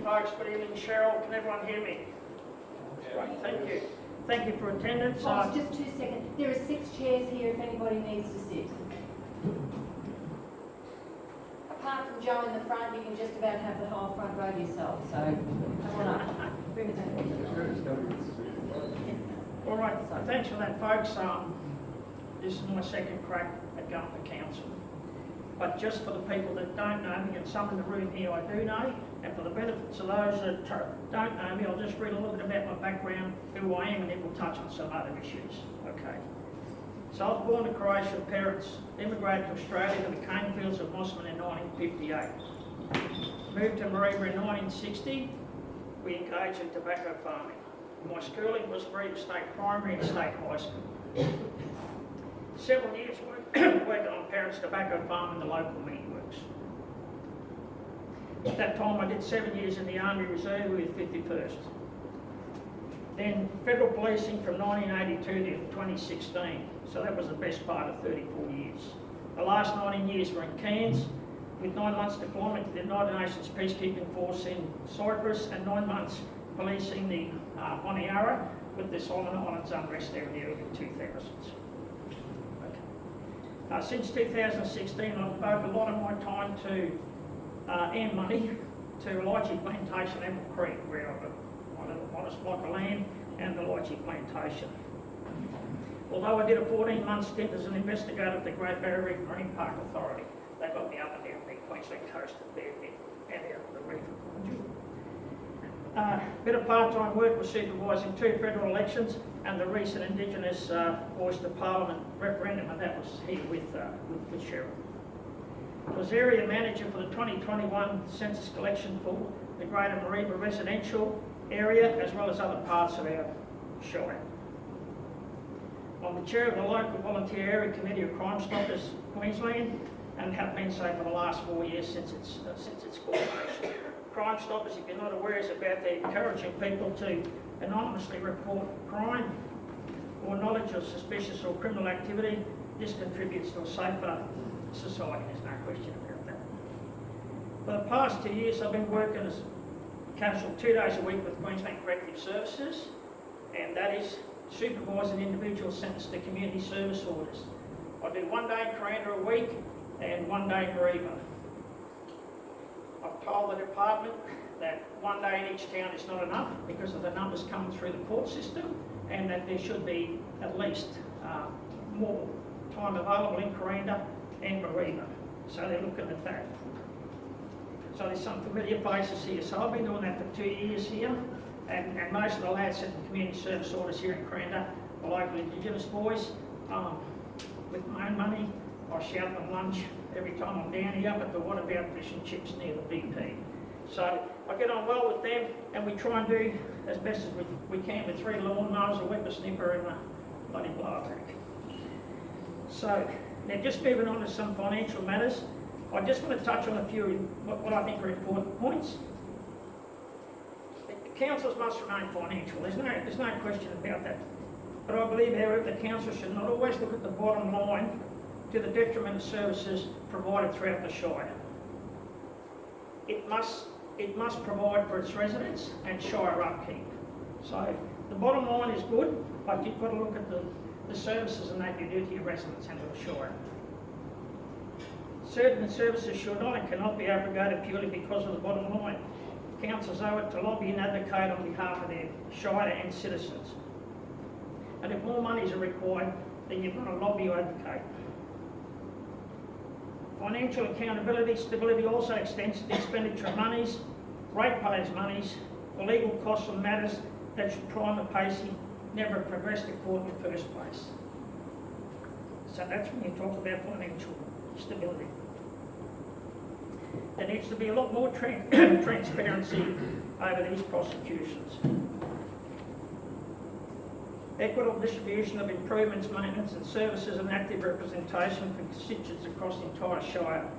folks. Good evening, Cheryl. Can everyone hear me? Great, thank you. Thank you for attendance. Just 2 seconds. There are 6 chairs here if anybody needs to sit. Apart from Joe in the front, you can just about have the whole front row yourself. So come on up. Bring it down. All right, so thanks for that, folks. This is my second crack at going for council. But just for the people that don't know me, and some in the room here I do know, and for the benefits of those that don't know me, I'll just read a little bit about my background, who I am, and then we'll touch on some other issues. Okay. So I was born to Croatian parents, immigrated to Australia to the cane fields of Mosman in 1958. Moved to Mareeba in 1960. We engaged in tobacco farming. My schooling was Mareeba State Primary and State High School. Several years working on parents' tobacco farm in the local meat works. At that time I did 7 years in the Army Reserve with 51st. Then federal policing from 1982 to 2016, so that was the best part of 34 years. The last 19 years were in Cairns, with 9 months deployment to the United Nations Peacekeeping Force in Cyprus and 9 months policing the Honiara with the Solomon Islands unrest there in the early 2000s. Since 2016, I've devoted a lot of my time to and money to lychee plantation Apple Creek, where I've got a modest block of land and the lychee plantation. Although I did a 14-month stint as an investigator at the Great Barrier Reef Marine Park Authority, they got me up and down the Queensland coast and out of the reef. Bit of part-time work was supervising 2 federal elections and the recent Indigenous Voice to Parliament referendum, and that was here with Cheryl. I was area manager for the 2021 census collection for the Greater Mareeba residential area, as well as other parts of our shire. I'm the chair of the local volunteer area committee of Crime Stoppers Queensland, and have been so for the last 4 years since its formation. Crime Stoppers, if you're not aware, is about encouraging people to anonymously report crime or knowledge of suspicious or criminal activity. This contributes to a safer society, there's no question about that. For the past 2 years, I've been working as casual 2 days a week with Queensland Corrective Services, and that is supervising individuals sentenced to community service orders. I do 1 day in Kuranda a week and 1 day in Mareeba. I've told the department that 1 day in each town is not enough because of the numbers coming through the court system, and that there should be at least more time available in Kuranda and Mareeba. So they're looking at that. So there's some familiar faces here. So I've been doing that for 2 years here, and most of the lads in community service orders here in Kuranda are local Indigenous boys. With my own money, I shout them lunch every time I'm down here, but the what about fish and chips near the BP. So I get on well with them, and we try and do as best as we can with 3 lawnmowers, a whippersnipper and a bloody blower pack. So now just moving on to some financial matters, I just want to touch on a few what I think are important points. The councils must remain financial, there's no question about that. But I believe, however, the council should not always look at the bottom line to the detriment of services provided throughout the shire. It must provide for its residents and shire upkeep. So the bottom line is good, but you've got to look at the services and that you do to your residents and to the shire. Certain services should not and cannot be abrogated purely because of the bottom line. Councils owe it to lobby and advocate on behalf of their shire and citizens. And if more monies are required, then you've got to lobby or advocate. Financial accountability, stability also extends to the expenditure of monies, ratepayers' monies, for legal costs and matters that should prima facie never progress to court in the first place. So that's when you talk about financial stability. There needs to be a lot more transparency over these prosecutions. Equitable distribution of improvements, maintenance and services, and active representation for constituents across the entire shire.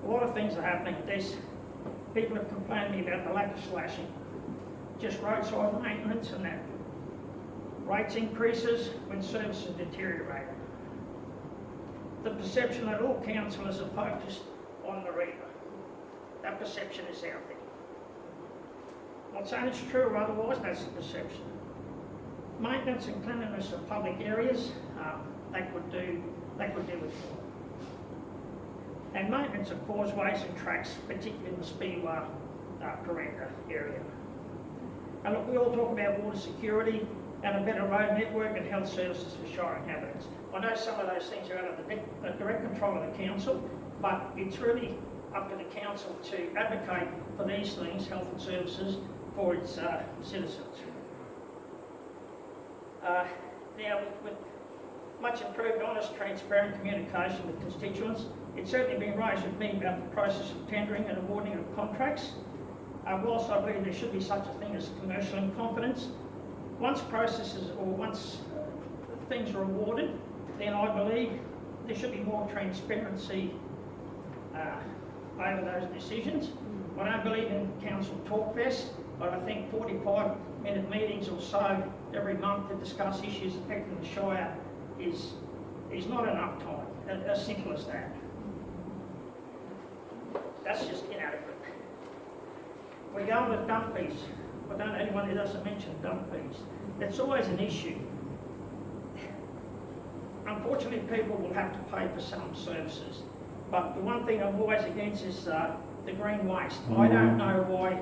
A lot of things are happening at this. People have complained to me about the lack of slashing. Just roadside maintenance and that. Rates increases when services deteriorate. The perception that all councillors are focused on Mareeba. That perception is out there. Not saying it's true or otherwise, that's the perception. Maintenance and cleanliness of public areas, they could do with more. And maintenance of causeways and tracks, particularly in the Speedway Paranga area. And look, we all talk about water security and a better road network and health services for Shire inhabitants. I know some of those things are out of the direct control of the council, but it's really up to the council to advocate for these things, health and services, for its citizens. Now, with much improved, honest, transparent communication with constituents, it's certainly been raised with me about the process of tendering and awarding of contracts. Whilst I believe there should be such a thing as commercial in confidence, once processes or once things are awarded, then I believe there should be more transparency over those decisions. I don't believe in council talk fest, but I think 45-minute meetings or so every month to discuss issues affecting the Shire is not enough time, as simple as that. That's just inadequate. We're going with dump fees. I don't know anyone who doesn't mention dump fees. It's always an issue. Unfortunately, people will have to pay for some services. But the one thing I'm always against is the green waste. I don't know why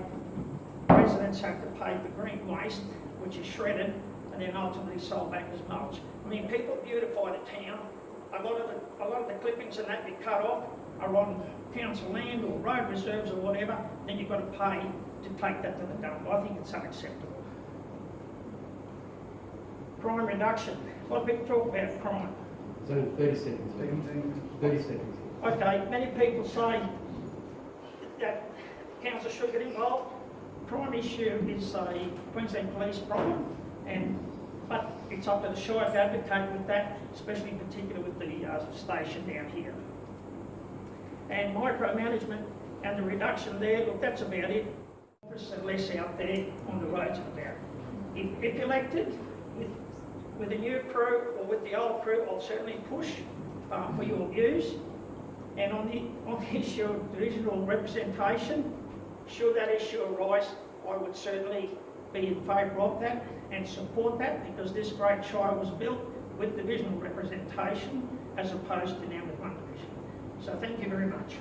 residents have to pay for green waste, which is shredded and then ultimately sold back as mulch. I mean, people beautify the town. A lot of the clippings and that you cut off are on council land or road reserves or whatever. Then you've got to pay to take that to the dump. I think it's unacceptable. Crime reduction. A lot of people talk about crime. It's only 30 seconds. 30 seconds. Okay, many people say that council should get involved. Crime issue is a Queensland Police problem, but it's up to the Shire to advocate with that, especially in particular with the station down here. And micromanagement and the reduction there, look, that's about it. Officers are less out there on the roads and about. If elected, with the new crew or with the old crew, I'll certainly push for your views. And on the issue of divisional representation, should that issue arise, I would certainly be in favour of that and support that, because this great Shire was built with divisional representation as opposed to now with one division. So thank you very much.